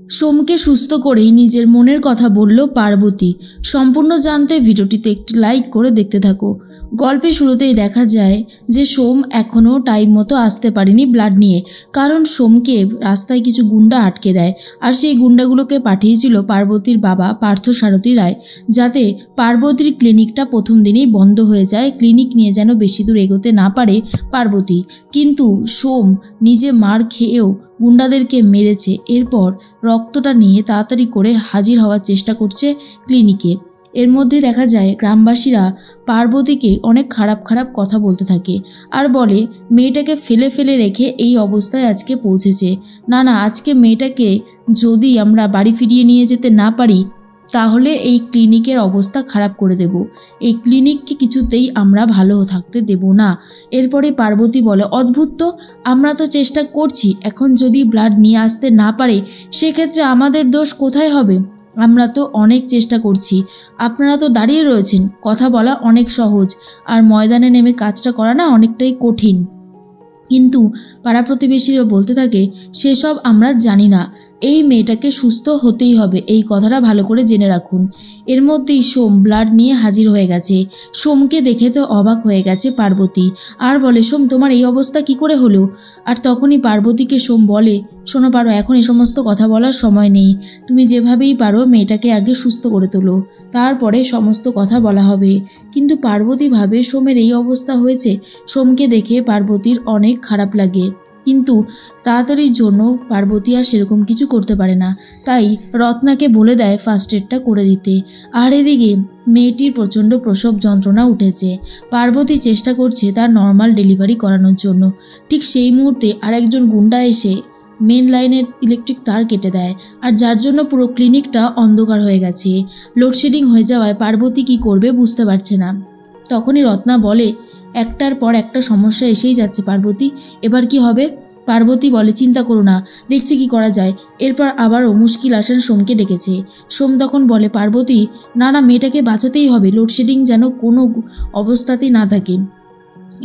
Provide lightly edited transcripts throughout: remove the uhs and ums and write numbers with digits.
সোমকে সুস্থ করেই নিজের মনের কথা বলল পার্বতী। সম্পূর্ণ জানতে ভিডিওটিতে একটি লাইক করে দেখতে থাকো। গল্পের শুরুতেই দেখা যায় যে সোম এখনও টাইম মতো আসতে পারেনি ব্লাড নিয়ে, কারণ সোমকে রাস্তায় কিছু গুন্ডা আটকে দেয়। আর সেই গুন্ডাগুলোকে পাঠিয়েছিল পার্বতীর বাবা পার্থসারথী রায়, যাতে পার্বতীর ক্লিনিকটা প্রথম দিনেই বন্ধ হয়ে যায়, ক্লিনিক নিয়ে যেন বেশি দূর এগোতে না পারে পার্বতী। কিন্তু সোম নিজে মার খেয়েও গুন্ডাদেরকে মেরেছে। এরপর রক্তটা নিয়ে তাড়াতাড়ি করে হাজির হওয়ার চেষ্টা করছে ক্লিনিকে। এর মধ্যে দেখা যায় গ্রামবাসীরা পার্বতীকে অনেক খারাপ খারাপ কথা বলতে থাকে আর বলে মেয়েটাকে ফেলে ফেলে রেখে এই অবস্থায় আজকে পৌঁছেছে। না, আজকে মেয়েটাকে যদি আমরা বাড়ি ফিরিয়ে নিয়ে যেতে না পারি তাহলে এই ক্লিনিকের অবস্থা খারাপ করে দেব। এই ক্লিনিককে কিছুতেই আমরা ভালো থাকতে দেব না। এরপরে পার্বতী বলে, অদ্ভুত তো, আমরা তো চেষ্টা করছি, এখন যদি ব্লাড নিয়ে আসতে না পারে সেক্ষেত্রে আমাদের দোষ কোথায় হবে? আমরা তো অনেক চেষ্টা করছি, আপনারা তো দাঁড়িয়ে রয়েছেন। কথা বলা অনেক সহজ, আর ময়দানে নেমে কাজটা করা না অনেকটাই কঠিন। কিন্তু পাড়া প্রতিবেশীরা বলতে থাকে, সেসব আমরা জানি না, এই মেয়েটাকে সুস্থ হতেই হবে, এই কথাটা ভালো করে জেনে রাখুন। এর মধ্যেই সোম ব্লাড নিয়ে হাজির হয়ে গেছে। সোমকে দেখে তো অবাক হয়ে গেছে পার্বতী, আর বলে, সোম তোমার এই অবস্থা কি করে হলো? আর তখনই পার্বতীকে সোম বলে, শোনো পারো, এখন এ সমস্ত কথা বলার সময় নেই, তুমি যেভাবেই পারো মেয়েটাকে আগে সুস্থ করে তোলো, তারপরে সমস্ত কথা বলা হবে। কিন্তু পার্বতী ভাবে সোমের এই অবস্থা হয়েছে, সোমকে দেখে পার্বতীর অনেক খারাপ লাগে। কিন্তু তাড়াতাড়ির জন্য পার্বতী আর সেরকম কিছু করতে পারে না, তাই রত্নাকে বলে দেয় ফার্স্ট এডটা করে দিতে। আর এদিকে মেয়েটির প্রচণ্ড প্রসব যন্ত্রণা উঠেছে। পার্বতী চেষ্টা করছে তার নর্মাল ডেলিভারি করানোর জন্য। ঠিক সেই মুহূর্তে আরেকজন গুন্ডা এসে মেন লাইনের ইলেকট্রিক তার কেটে দেয়, আর যার জন্য পুরো ক্লিনিকটা অন্ধকার হয়ে গেছে। লোডশেডিং হয়ে যাওয়ায় পার্বতী কি করবে বুঝতে পারছে না। তখনই রত্না বলে, একটার পর একটা সমস্যা এসেই যাচ্ছে পার্বতী, এবার কি হবে? পার্বতী বলে, চিন্তা করো না, দেখছি কি করা যায়। এরপর আবারও মুশকিল আসান সোমকে ডেকেছে। সোম তখন বলে, পার্বতী না, মেয়েটাকে বাঁচাতেই হবে, লোডশেডিং যেন কোনো অবস্থাতেই না থাকে।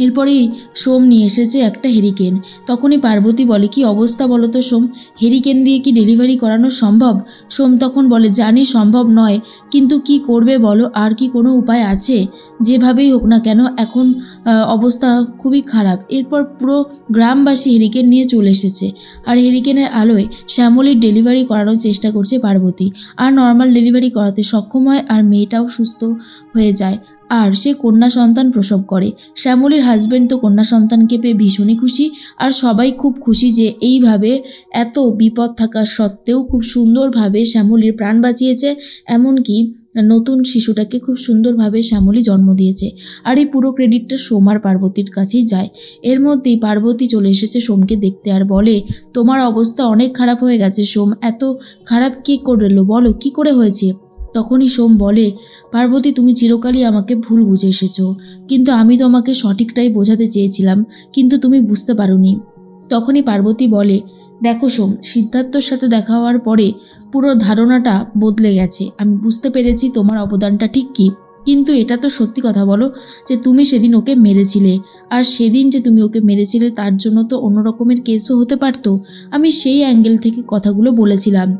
এরপরেই সোম নিয়ে এসেছে একটা হেরিকেন। তখনই পার্বতী বলে, কি অবস্থা বলো তো সোম, হেরিকেন দিয়ে কি ডেলিভারি করানো সম্ভব? সোম তখন বলে, জানি সম্ভব নয়, কিন্তু কি করবে বলো, আর কি কোনো উপায় আছে? যেভাবেই হোক না কেন এখন অবস্থা খুবই খারাপ। এরপর পুরো গ্রামবাসী হেরিকেন নিয়ে চলে এসেছে, আর হেরিকেনের আলোয় শ্যামলীর ডেলিভারি করানোর চেষ্টা করছে পার্বতী। আর নর্মাল ডেলিভারি করাতে সক্ষম হয়, আর মেয়েটাও সুস্থ হয়ে যায়, আর সে কন্যা সন্তান প্রসব করে। শ্যামলীর হাজবেন্ড তো কন্যা সন্তানকে পেয়ে ভীষণই খুশি, আর সবাই খুব খুশি যে এইভাবে এত বিপদ থাকা সত্ত্বেও খুব সুন্দরভাবে শ্যামলীর প্রাণ বাঁচিয়েছে, এমনকি নতুন শিশুটাকে খুব সুন্দরভাবে শ্যামলী জন্ম দিয়েছে। আর এই পুরো ক্রেডিটটা সোম আর পার্বতীর কাছেই যায়। এর মধ্যেই পার্বতী চলে এসেছে সোমকে দেখতে, আর বলে, তোমার অবস্থা অনেক খারাপ হয়ে গেছে সোম, এত খারাপ কে করলো বলো, কি করে হয়েছে? তখনই সোম বলে, পার্বতী তুমি চিরকালই আমাকে ভুল বুঝে এসেছো, কিন্তু আমি তোমাকে সঠিকটাই বোঝাতে চেয়েছিলাম, কিন্তু তুমি বুঝতে পারোনি। তখনই পার্বতী বলে, দেখো সোম, সিদ্ধার্থর সাথে দেখা হওয়ার পরে পুরো ধারণাটা বদলে গেছে, আমি বুঝতে পেরেছি তোমার অবদানটা ঠিক কী। কিন্তু এটা তো সত্যি কথা বলো যে তুমি সেদিন ওকে মেরেছিলে, আর সেদিন যে তুমি ওকে মেরেছিলে তার জন্য তো অন্য রকমের কেসও হতে পারতো, আমি সেই অ্যাঙ্গেল থেকে কথাগুলো বলেছিলাম।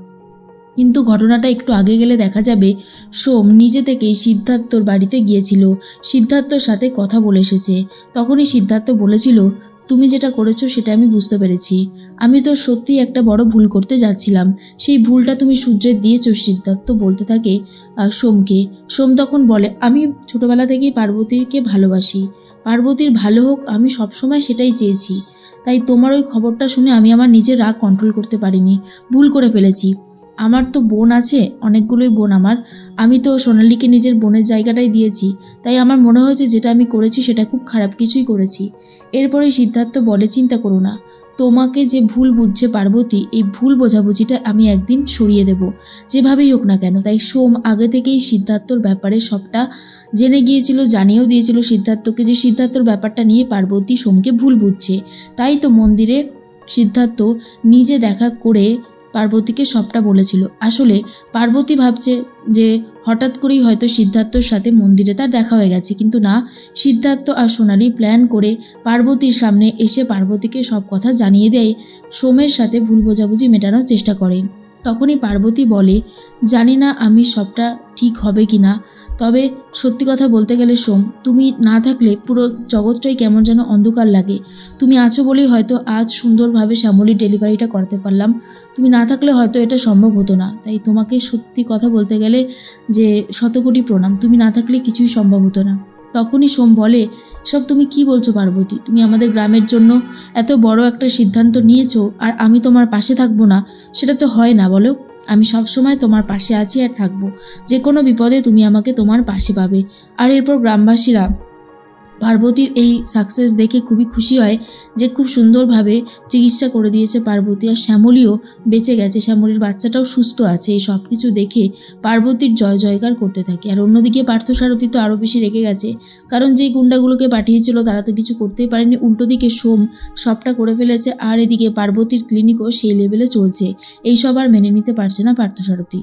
কিন্তু ঘটনাটা একটু আগে গেলে দেখা যাবে সোম নিজে থেকেই সিদ্ধার্থর বাড়িতে গিয়েছিল, সিদ্ধার্থর সাথে কথা বলে এসেছে। তখনই সিদ্ধার্থ বলেছিল, তুমি যেটা করেছো সেটা আমি বুঝতে পেরেছি, আমি তো সত্যিই একটা বড় ভুল করতে যাচ্ছিলাম, সেই ভুলটা তুমি শুধরে দিয়েছো। সিদ্ধার্থ বলতে থাকে সোমকে। সোম তখন বলে, আমি ছোটবেলা থেকেই পার্বতীকে ভালোবাসি, পার্বতীর ভালো হোক, আমি সবসময় সেটাই চেয়েছি, তাই তোমার ওই খবরটা শুনে আমি আমার নিজের রাগ কন্ট্রোল করতে পারিনি, ভুল করে ফেলেছি। আমার তো বোন আছে, অনেকগুলোই বোন আমার, আমি তো সোনালীকে নিজের বোনের জায়গাটাই দিয়েছি, তাই আমার মনে হয়েছে যেটা আমি করেছি সেটা খুব খারাপ কিছুই করেছি। এরপরে সিদ্ধার্থ বলে, চিন্তা করো না, তোমাকে যে ভুল বুঝছে পার্বতী, এই ভুল বোঝাবুঝিটা আমি একদিন সরিয়ে দেব, যেভাবেই হোক না কেন। তাই সোম আগে থেকেই সিদ্ধার্থর ব্যাপারে সবটা জেনে গিয়েছিল, জানিয়েও দিয়েছিল সিদ্ধার্থকে যে সিদ্ধার্থর ব্যাপারটা নিয়ে পার্বতী সোমকে ভুল বুঝছে। তাই তো মন্দিরে সিদ্ধার্থ নিজে দেখা করে পার্বতীকে সবটা বলেছিল। আসলে পার্বতী ভাবছে যে হঠাৎ করেই হয়তো সিদ্ধার্থর সাথে মন্দিরে তার দেখা হয়ে গেছে, কিন্তু না, সিদ্ধার্থ আর সোনালি প্ল্যান করে পার্বতীর সামনে এসে পার্বতীকে সব কথা জানিয়ে দেয়, সোমের সাথে ভুল বোঝাবুঝি মেটানোর চেষ্টা করে। তখনই পার্বতী বলে, জানি না আমি সবটা ঠিক হবে কি না, তবে সত্যি কথা বলতে গেলে সোম, তুমি না থাকলে পুরো জগৎটাই কেমন যেন অন্ধকার লাগে। তুমি আছো বলেই হয়তো আজ সুন্দরভাবে শ্যামলীর ডেলিভারিটা করাতে পারলাম। তুমি না থাকলে হয়তো এটা সম্ভব হতো না। তাই তোমাকে সত্যি কথা বলতে গেলে যে শতকোটি প্রণাম, তুমি না থাকলে কিছুই সম্ভব হতো না। তখনই সোম বলে, সব তুমি কি বলছো পার্বতী? তুমি আমাদের গ্রামের জন্য এত বড় একটা সিদ্ধান্ত নিয়েছো আর আমি তোমার পাশে থাকবো না? সেটা তো হয় না, বলো। আমি সবসময় তোমার পাশে আছি আর থাকবো। যে কোনো বিপদে তুমি আমাকে তোমার পাশে পাবে। আর এরপর গ্রামবাসীরা পার্বতীর এই সাকসেস দেখে খুবই খুশি হয় যে খুব সুন্দরভাবে চিকিৎসা করে দিয়েছে পার্বতী, আর শ্যামলীও বেঁচে গেছে, শ্যামলীর বাচ্চাটাও সুস্থ আছে। এই সব কিছু দেখে পার্বতীর জয় জয়কার করতে থাকে। আর অন্যদিকে পার্থসারথী তো আরও বেশি রেগে গেছে, কারণ যেই গুন্ডাগুলোকে পাঠিয়েছিল তারা তো কিছু করতেই পারেনি, উল্টো দিকে সোম সবটা করে ফেলেছে। আর এদিকে পার্বতীর ক্লিনিকও সেই লেভেলে চলছে। এইসব আর মেনে নিতে পারছে না পার্থসারথী।